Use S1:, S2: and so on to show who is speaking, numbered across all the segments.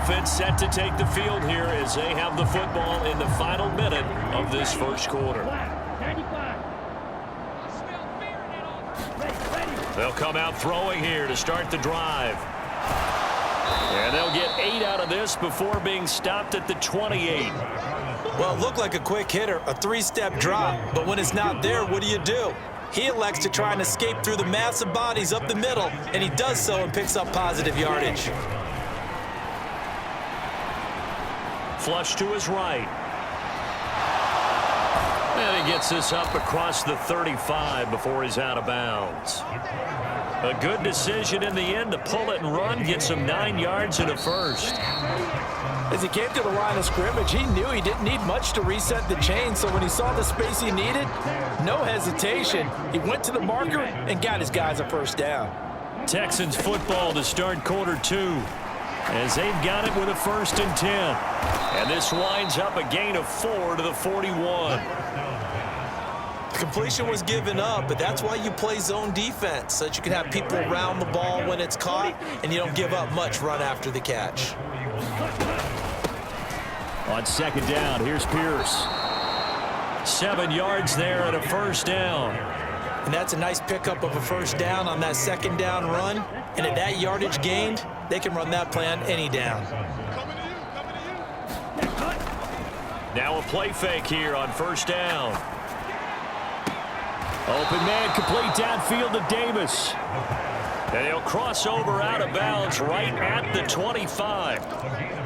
S1: offense set to take the field here as they have the football in the final minute of this first quarter. They'll come out throwing here to start the drive. And they'll get 8 out of this before being stopped at the 28.
S2: Well, it looked like a quick hitter, a 3-step drop. But when it's not there, what do? He elects to try and escape through the massive bodies up the middle, and he does so and picks up positive yardage.
S1: Flush to his right. And he gets this up across the 35 before he's out of bounds. A good decision in the end to pull it and run, gets him 9 yards and a first.
S3: As he came to the line of scrimmage, he knew he didn't need much to reset the chain, so when he saw the space he needed, no hesitation. He went to the marker and got his guys a first down.
S1: Texans football to start quarter 2 as they've got it with a 1st and 10. And this winds up a gain of 4 to the 41.
S2: The completion was given up, but that's why you play zone defense, so that you can have people around the ball when it's caught, and you don't give up much run after the catch.
S1: On 2nd down, here's Pierce. 7 yards there and a first down.
S2: And that's a nice pickup of a first down on that 2nd down run. And at that yardage gained, they can run that play on any down.
S1: Now a play fake here on 1st down. Open man complete downfield to Davis. And he'll cross over out of bounds right at the 25.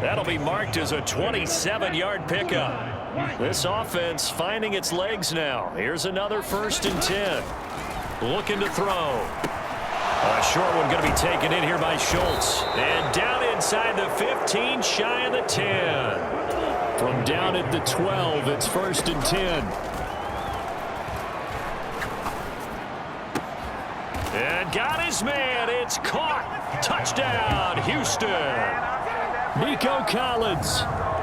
S1: That'll be marked as a 27-yard pickup. This offense finding its legs now. Here's another 1st and 10. Looking to throw. A short one going to be taken in here by Schultz. And down inside the 15, shy of the 10. From down at the 12, it's 1st and 10. And got his man. It's caught. Touchdown, Houston. Nico Collins,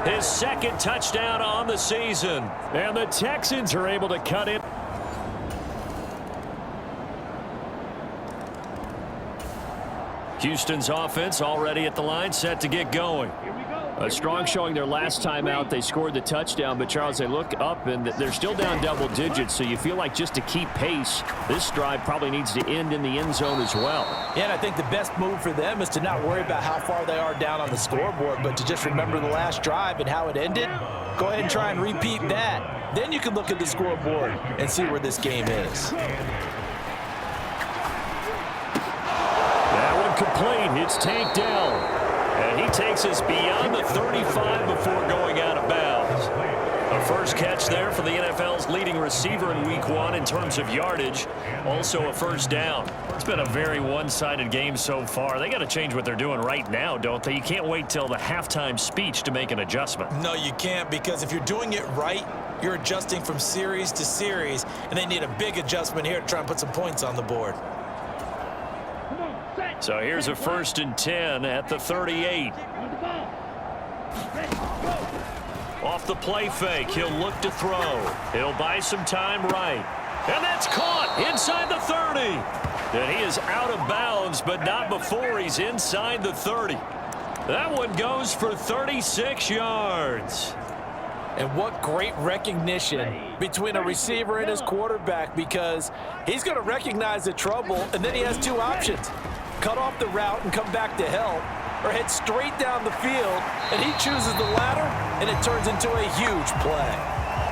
S1: his 2nd touchdown on the season. And the Texans are able to cut it. Houston's offense already at the line, set to get going. A strong showing their last time out. They scored the touchdown, but, Charles, they look up, and they're still down double digits, so you feel like just to keep pace, this drive probably needs to end in the end zone as well.
S3: Yeah, and I think the best move for them is to not worry about how far they are down on the scoreboard, but to just remember the last drive and how it ended. Go ahead and try and repeat that. Then you can look at the scoreboard and see where this game is.
S1: That one complete. It's tanked down. And he takes us beyond the 35 before going out of bounds. A first catch there for the NFL's leading receiver in Week 1 in terms of yardage. Also a first down. It's been a very one-sided game so far. They got to change what they're doing right now, don't they? You can't wait till the halftime speech to make an adjustment.
S2: No, you can't, because if you're doing it right, you're adjusting from series to series, and they need a big adjustment here to try and put some points on the board.
S1: So here's a 1st and 10 at the 38. Off the play fake, he'll look to throw. He'll buy some time right. And that's caught inside the 30. And he is out of bounds, but not before he's inside the 30. That one goes for 36 yards.
S3: And what great recognition between a receiver and his quarterback, because he's going to recognize the trouble, and then he has 2 options. Cut off the route and come back to help, or head straight down the field, and he chooses the latter, and it turns into a huge play.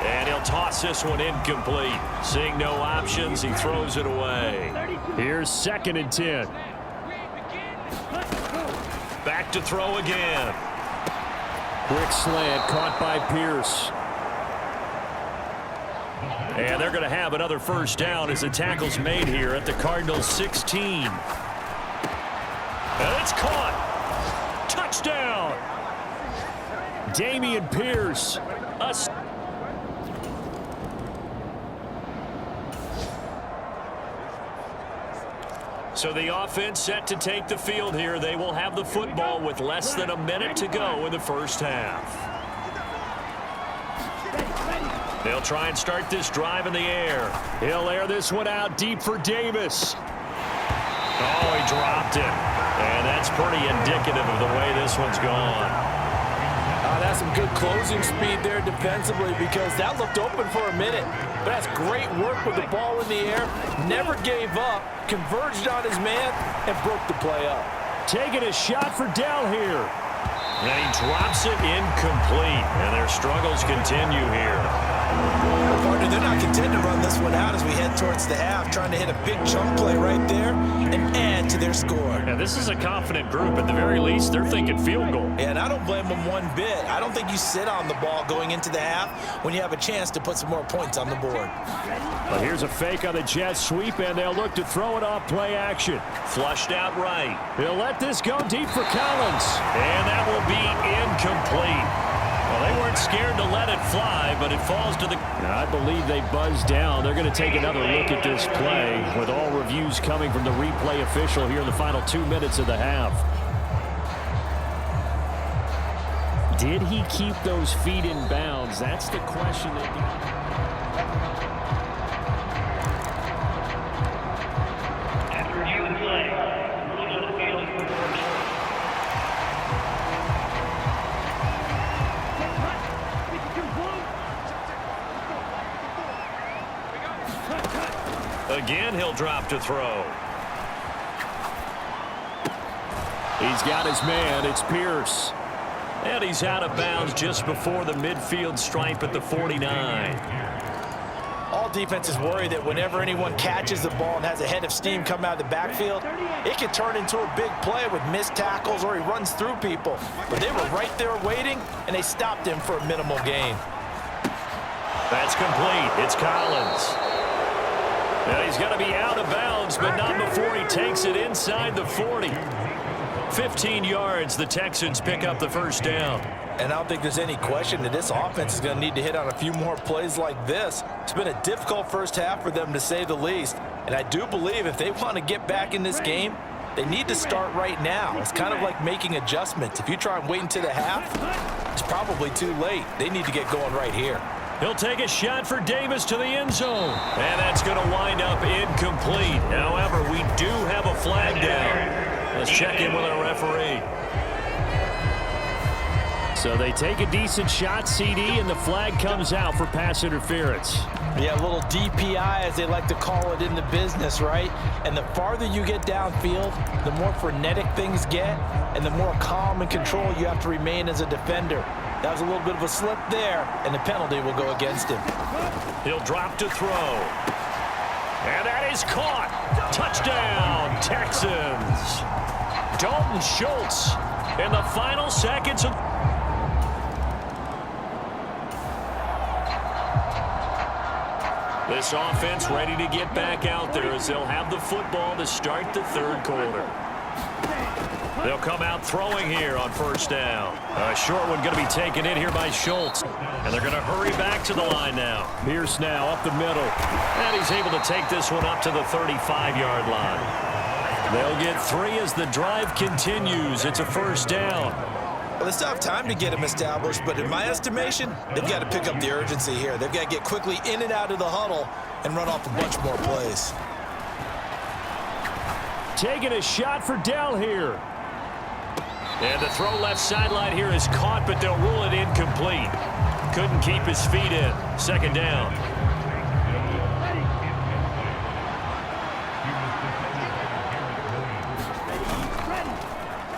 S1: And he'll toss this one incomplete. Seeing no options, he throws it away. Here's 2nd and 10. Back to throw again. Quick slant caught by Pierce. And they're going to have another first down as the tackle's made here at the Cardinals' 16. And it's caught. Touchdown. Dameon Pierce. So the offense set to take the field here. They will have the football with less than a minute to go in the first half. They'll try and start this drive in the air. He'll air this one out deep for Davis. Oh, he dropped it. And that's pretty indicative of the way this one's gone.
S3: That's some good closing speed there defensively because that looked open for a minute. But that's great work with the ball in the air. Never gave up, converged on his man, and broke the play up.
S1: Taking a shot for Dell here. And he drops it incomplete. And their struggles continue here.
S2: Partner, they're not content to run this one out as we head towards the half, trying to hit a big chunk play right there and add to their score.
S1: Yeah, this is a confident group. At the very least, they're thinking field goal.
S2: Yeah, and I don't blame them one bit. I don't think you sit on the ball going into the half when you have a chance to put some more points on the board.
S1: Well, here's a fake on the jet sweep, and they'll look to throw it off play action. Flushed out right. He'll let this go deep for Collins. And that will be incomplete. Well, they weren't scared to let it fly, but it falls to the... I believe they buzzed down. They're going to take another look at this play with all reviews coming from the replay official here in the final 2 minutes of the half. Did he keep those feet in bounds? That's the question.
S4: After you in play, move to the field for first.
S1: Again, he'll drop to throw. He's got his man. It's Pierce. And he's out of bounds just before the midfield stripe at the 49.
S3: All defenses worry that whenever anyone catches the ball and has a head of steam come out of the backfield, it can turn into a big play with missed tackles or he runs through people. But they were right there waiting, and they stopped him for a minimal gain.
S1: That's complete. It's Collins. Now he's going to be out of bounds, but not before he takes it inside the 40. 15 yards, the Texans pick up the first down.
S3: And I don't think there's any question that this offense is going to need to hit on a few more plays like this. It's been a difficult first half for them, to say the least. And I do believe if they want to get back in this game, they need to start right now. It's kind of like making adjustments. If you try and wait until the half, it's probably too late. They need to get going right here.
S1: He'll take a shot for Davis to the end zone. And that's going to wind up incomplete. However, we do have a flag down. Let's check in with our referee. So they take a decent shot, CD, and the flag comes out for pass interference.
S3: Yeah, a little DPI, as they like to call it in the business, right? And the farther you get downfield, the more frenetic things get, and the more calm and control you have to remain as a defender. That was a little bit of a slip there, and the penalty will go against him.
S1: He'll drop to throw. And that is caught. Touchdown, Texans. Dalton Schultz in the final seconds of... This offense ready to get back out there as they'll have the football to start the third quarter. They'll come out throwing here on first down. A short one going to be taken in here by Schultz. And they're going to hurry back to the line now. Pierce now up the middle. And he's able to take this one up to the 35-yard line. They'll get 3 as the drive continues. It's a first down.
S2: Well, they still have time to get them established, but in my estimation, they've got to pick up the urgency here. They've got to get quickly in and out of the huddle and run off a bunch more plays.
S1: Taking a shot for Dell here. And the throw left sideline here is caught, but they'll rule it incomplete. Couldn't keep his feet in. Second down.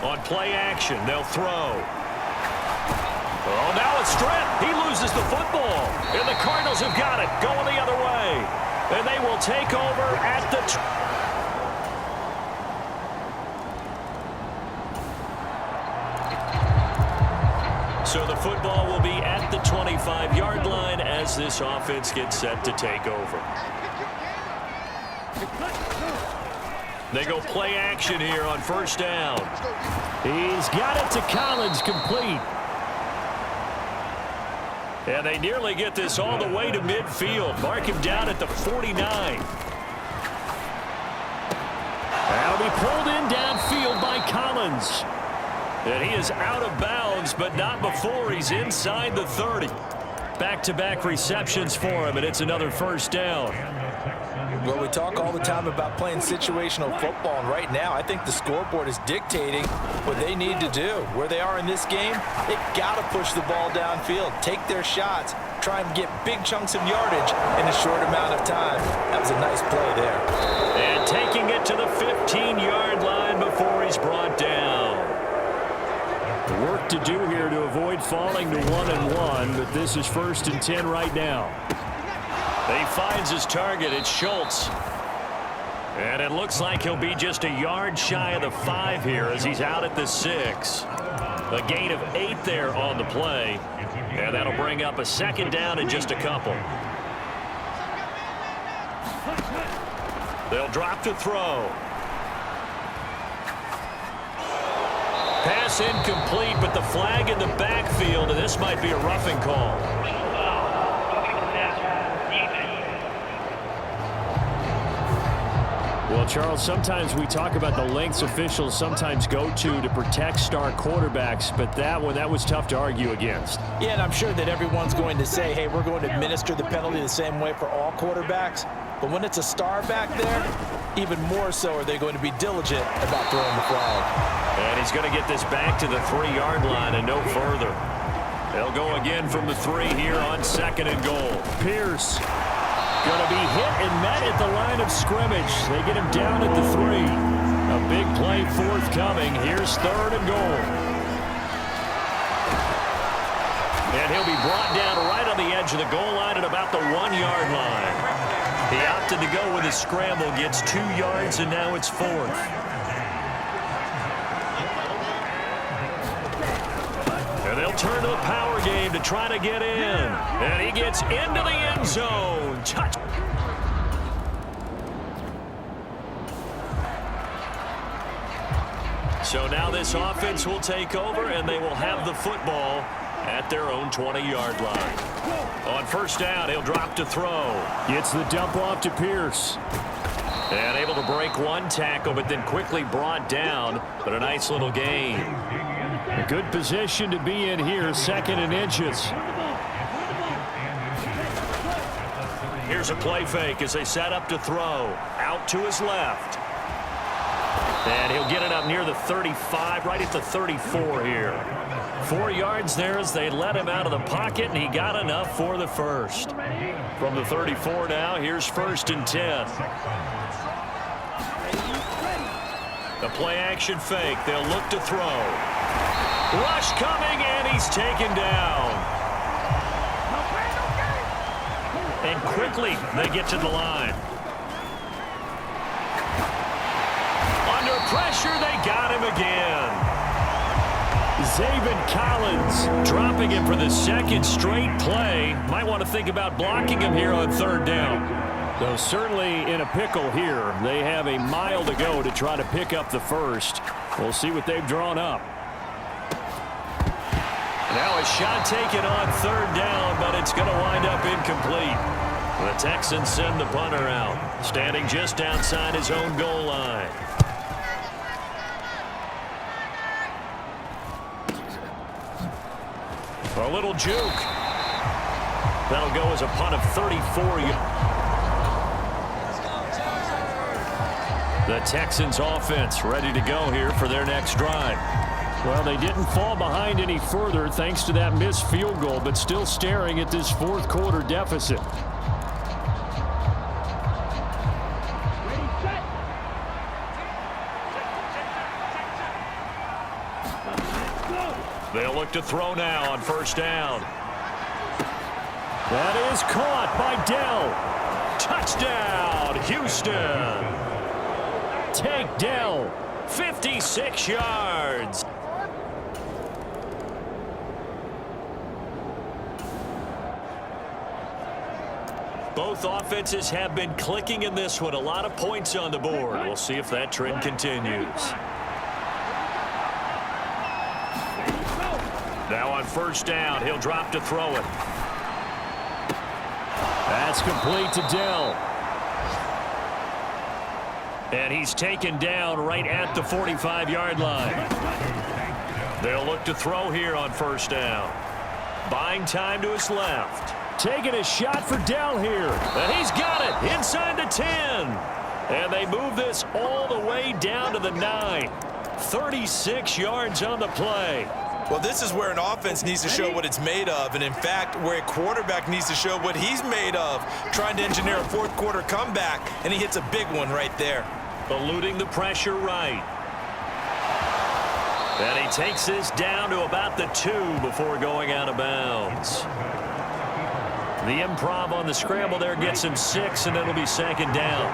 S1: On play action, they'll throw. Oh, now it's stripped. He loses the football. And the Cardinals have got it, going the other way. And they will take over at the... So the football will be at the 25-yard line as this offense gets set to take over. They go play action here on first down. He's got it to Collins, complete. And they nearly get this all the way to midfield. Mark him down at the 49. That'll be pulled in downfield by Collins. And he is out of bounds, but not before he's inside the 30. Back-to-back receptions for him, and it's another first down.
S3: Well, we talk all the time about playing situational football, and right now I think the scoreboard is dictating what they need to do. Where they are in this game, they got to push the ball downfield, take their shots, try and get big chunks of yardage in a short amount of time. That was a nice play there.
S1: And taking it to the 15-yard line before he's brought down. Work to do here to avoid falling to 1-1, but this is 1st and 10 right now. He finds his target. It's Schultz. And it looks like he'll be just a yard shy of the 5 here as he's out at the 6. A gain of 8 there on the play. And that'll bring up a 2nd down in just a couple. They'll drop to throw. Pass incomplete, but the flag in the backfield, and this might be a roughing call. Well, Charles, sometimes we talk about the lengths officials sometimes go to protect star quarterbacks, but that was tough to argue against.
S3: Yeah, and I'm sure that everyone's going to say, hey, we're going to administer the penalty the same way for all quarterbacks. But when it's a star back there, even more so are they going to be diligent about throwing the flag.
S1: And he's going to get this back to the 3-yard line and no further. They'll go again from the 3 here on 2nd and goal. Pierce going to be hit and met at the line of scrimmage. They get him down at the 3. A big play forthcoming. Here's 3rd and goal. And he'll be brought down right on the edge of the goal line at about the 1-yard line. He opted to go with a scramble, gets 2 yards, and now it's 4th. And they'll turn to the power game to try to get in. And he gets into the end zone. Touch. So now this offense will take over, and they will have the football at their own 20-yard line. On 1st down, he'll drop to throw. Gets the dump off to Pierce. And able to break 1 tackle, but then quickly brought down. But a nice little gain. A good position to be in here, 2nd and inches. Here's a play fake as they set up to throw. Out to his left. And he'll get it up near the 35, right at the 34 here. 4 yards there as they let him out of the pocket, and he got enough for the 1st. From the 34 now, here's 1st and 10. The play action fake. They'll look to throw. Rush coming, and he's taken down. And quickly, they get to the line. Under pressure, they got him again. Zaven Collins dropping him for the 2nd straight play. Might want to think about blocking him here on 3rd down. Though certainly in a pickle here. They have a mile to go to try to pick up the 1st. We'll see what they've drawn up. Now a shot taken on 3rd down, but it's going to wind up incomplete. The Texans send the punter out, standing just outside his own goal line. A little juke. That'll go as a punt of 34 yards. The Texans offense ready to go here for their next drive. Well, they didn't fall behind any further thanks to that missed field goal, but still staring at this 4th quarter deficit. They'll look to throw now on 1st down. That is caught by Dell. Touchdown, Houston. Take Dell, 56 yards. Both offenses have been clicking in this one. A lot of points on the board. We'll see if that trend continues. Now on 1st down, he'll drop to throw it. That's complete to Dell. And he's taken down right at the 45-yard line. They'll look to throw here on 1st down. Buying time to his left. taking a shot for Dell here. And he's got it inside the 10. And they move this all the way down to the 9. 36 yards on the play.
S2: Well, this is where an offense needs to show what it's made of, and in fact, where a quarterback needs to show what he's made of, trying to engineer a fourth quarter comeback, and he hits a big one right there.
S1: Eluding the pressure right. And he takes this down to about the 2 before going out of bounds. The improv on the scramble there gets him 6, and it'll be second down.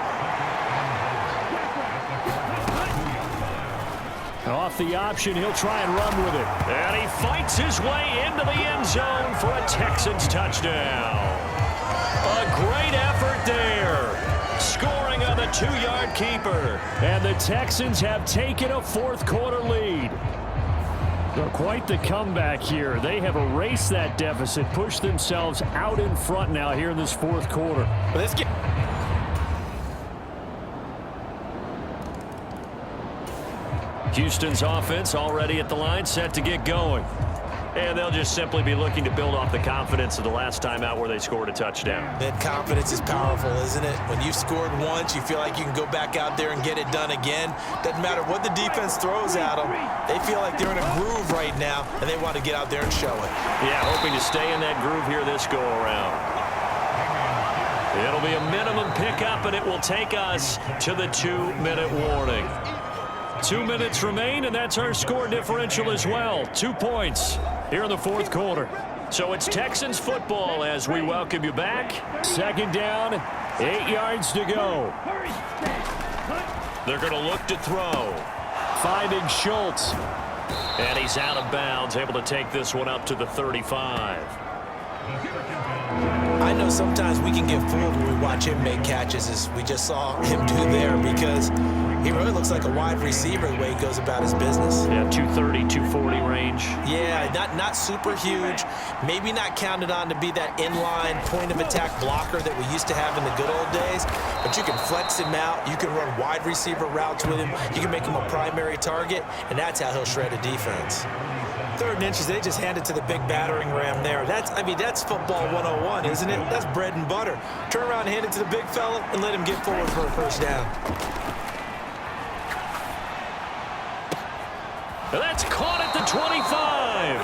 S1: Off the option, he'll try and run with it. And he fights his way into the end zone for a Texans touchdown. A great effort there. Scoring on the 2-yard keeper. And the Texans have taken a fourth quarter lead. Well, quite the comeback here. They have erased that deficit, pushed themselves out in front now here in this fourth quarter.
S2: Let's get...
S1: Houston's offense already at the line, set to get going. And they'll just simply be looking to build off the confidence of the last time out where they scored a touchdown.
S2: That confidence is powerful, isn't it? When you've scored once, you feel like you can go back out there and get it done again. Doesn't matter what the defense throws at them. They feel like they're in a groove right now, and they want to get out there and show it.
S1: Yeah, hoping to stay in that groove here this go-around. It'll be a minimum pickup, and it will take us to the 2-minute warning. 2 minutes remain, and that's our score differential as well. 2 points here in the fourth quarter. So it's Texans football as we welcome you back. Second down, 8 yards to go. They're going to look to throw. Finding Schultz. And he's out of bounds, able to take this one up to the 35.
S2: I know sometimes we can get fooled when we watch him make catches, as we just saw him do there, because he really looks like a wide receiver the way he goes about his business.
S1: Yeah, 230, 240 range.
S2: Yeah, not super huge. Maybe not counted on to be that inline point-of-attack blocker that we used to have in the good old days, but you can flex him out. You can run wide receiver routes with him. You can make him a primary target, and that's how he'll shred a defense. 3rd and inches, they just hand it to the big battering ram there. That's football 101, isn't it? That's bread and butter. Turn around and hand it to the big fella and let him get forward for a first down.
S1: That's caught at the 25.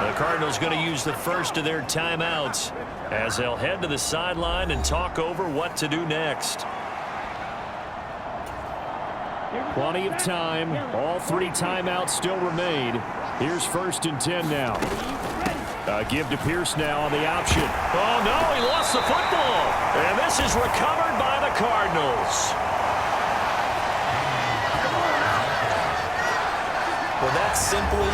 S1: The Cardinals going to use the first of their timeouts as they'll head to the sideline and talk over what to do next. Plenty of time. All 3 timeouts still remain. Here's 1st and 10 now. Give to Pierce now on the option. Oh, no, he lost the football. And this is recovered by the Cardinals.
S2: Well, that simply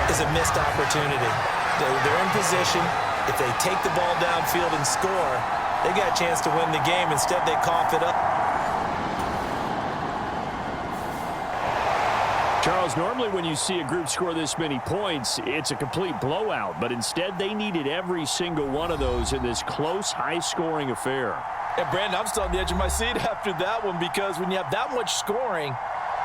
S2: is a missed opportunity. They're in position. If they take the ball downfield and score, they got a chance to win the game. Instead, they cough it up.
S1: Charles, normally when you see a group score this many points, it's a complete blowout. But instead, they needed every single one of those in this close, high-scoring affair.
S3: Yeah, Brandon, I'm still on the edge of my seat after that one, because when you have that much scoring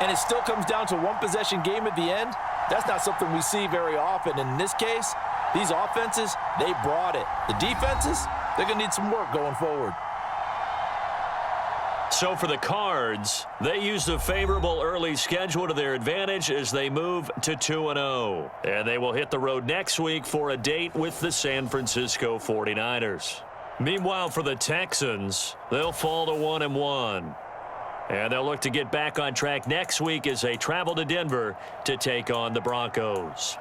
S3: and it still comes down to one possession game at the end, that's not something we see very often. In this case, these offenses, they brought it. The defenses, they're going to need some work going forward.
S1: So for the Cards, they use the favorable early schedule to their advantage as they move to 2-0. And they will hit the road next week for a date with the San Francisco 49ers. Meanwhile, for the Texans, they'll fall to 1-1. And they'll look to get back on track next week as they travel to Denver to take on the Broncos.